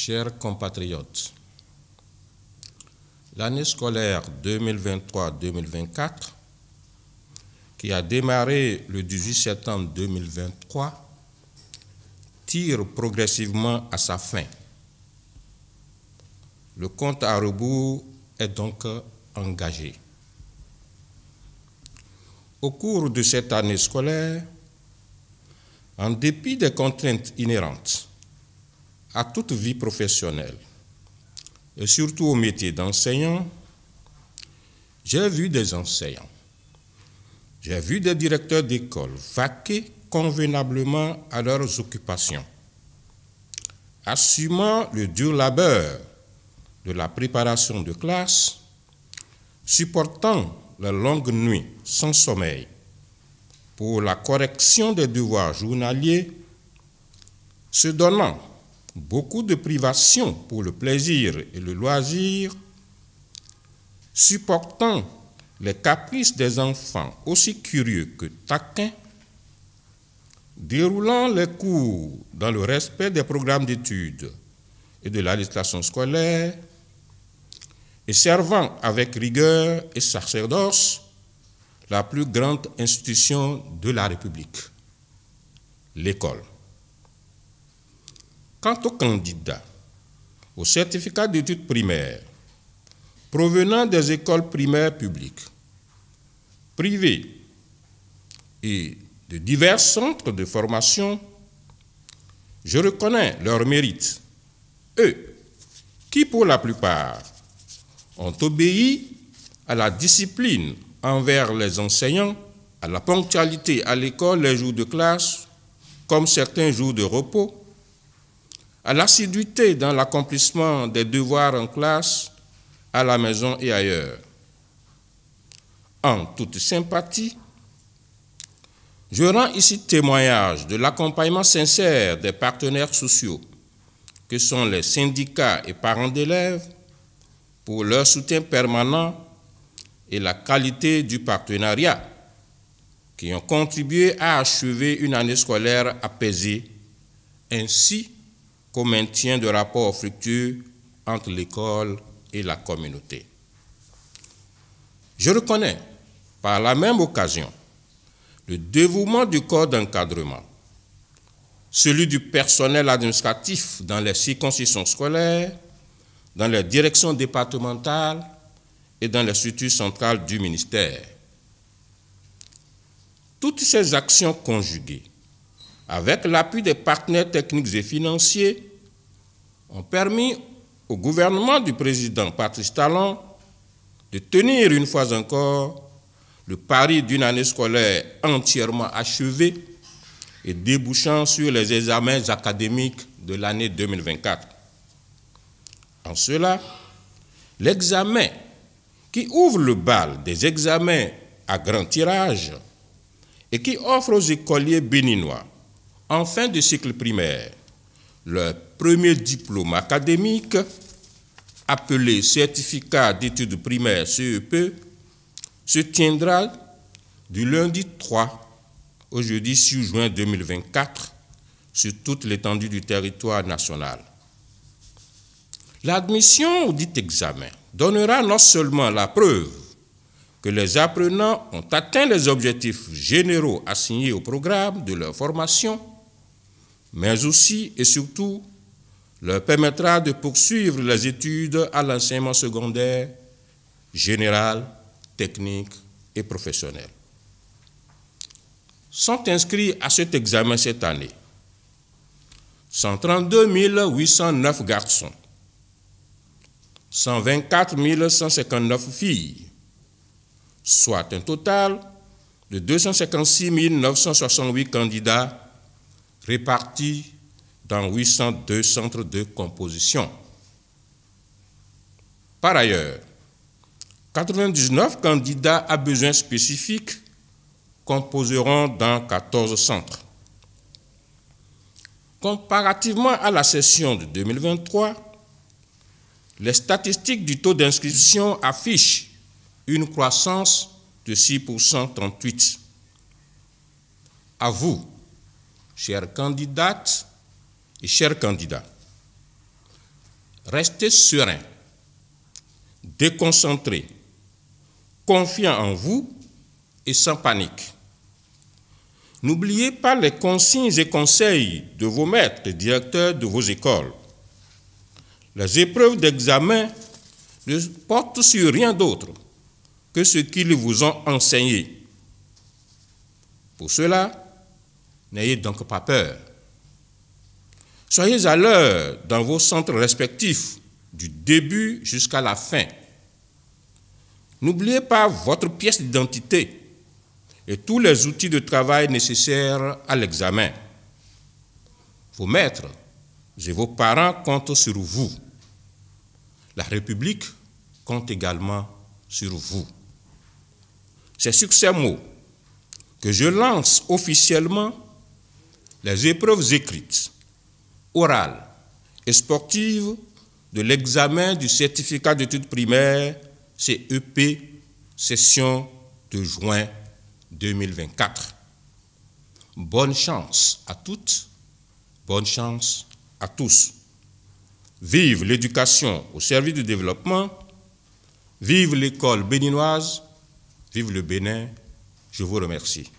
Chers compatriotes, l'année scolaire 2023-2024, qui a démarré le 18 septembre 2023, tire progressivement à sa fin. Le compte à rebours est donc engagé. Au cours de cette année scolaire, en dépit des contraintes inhérentes à toute vie professionnelle, et surtout au métier d'enseignant, j'ai vu des enseignants, j'ai vu des directeurs d'école vaquer convenablement à leurs occupations, assumant le dur labeur de la préparation de classe, supportant les longues nuits sans sommeil pour la correction des devoirs journaliers, se donnant beaucoup de privations pour le plaisir et le loisir, supportant les caprices des enfants aussi curieux que taquins, déroulant les cours dans le respect des programmes d'études et de la législation scolaire, et servant avec rigueur et sacerdoce la plus grande institution de la République, l'école. Quant aux candidats au certificat d'études primaires provenant des écoles primaires publiques, privées et de divers centres de formation, je reconnais leurs mérites, eux qui, pour la plupart, ont obéi à la discipline envers les enseignants, à la ponctualité à l'école les jours de classe, comme certains jours de repos, à l'assiduité dans l'accomplissement des devoirs en classe, à la maison et ailleurs. En toute sympathie, je rends ici témoignage de l'accompagnement sincère des partenaires sociaux, que sont les syndicats et parents d'élèves, pour leur soutien permanent et la qualité du partenariat, qui ont contribué à achever une année scolaire apaisée, ainsi qu'au maintien de rapports fructueux entre l'école et la communauté. Je reconnais, par la même occasion, le dévouement du corps d'encadrement, celui du personnel administratif dans les circonscriptions scolaires, dans les directions départementales et dans les structures centrales du ministère. Toutes ces actions conjuguées, avec l'appui des partenaires techniques et financiers, ont permis au gouvernement du président Patrice Talon de tenir une fois encore le pari d'une année scolaire entièrement achevée et débouchant sur les examens académiques de l'année 2024. En cela, l'examen qui ouvre le bal des examens à grand tirage et qui offre aux écoliers béninois en fin de cycle primaire leur premier diplôme académique, appelé certificat d'études primaires CEP, se tiendra du lundi 3 au jeudi 6 juin 2024 sur toute l'étendue du territoire national. L'admission au dit examen donnera non seulement la preuve que les apprenants ont atteint les objectifs généraux assignés au programme de leur formation, mais aussi et surtout leur permettra de poursuivre les études à l'enseignement secondaire, général, technique et professionnel. Sont inscrits à cet examen cette année 132 809 garçons, 124 159 filles, soit un total de 256 968 candidats répartis dans 802 centres de composition. Par ailleurs, 99 candidats à besoins spécifiques composeront dans 14 centres. Comparativement à la session de 2023, les statistiques du taux d'inscription affichent une croissance de 6,38%. À vous, chères candidates et chers candidats, restez serein, déconcentré, confiant en vous et sans panique. N'oubliez pas les consignes et conseils de vos maîtres et directeurs de vos écoles. Les épreuves d'examen ne portent sur rien d'autre que ce qu'ils vous ont enseigné. Pour cela, n'ayez donc pas peur. Soyez à l'heure dans vos centres respectifs, du début jusqu'à la fin. N'oubliez pas votre pièce d'identité et tous les outils de travail nécessaires à l'examen. Vos maîtres et vos parents comptent sur vous. La République compte également sur vous. C'est sur ces mots que je lance officiellement les épreuves écrites, orales et sportives de l'examen du certificat d'études primaires CEP, session de juin 2024. Bonne chance à toutes, bonne chance à tous. Vive l'éducation au service du développement, vive l'école béninoise, vive le Bénin. Je vous remercie.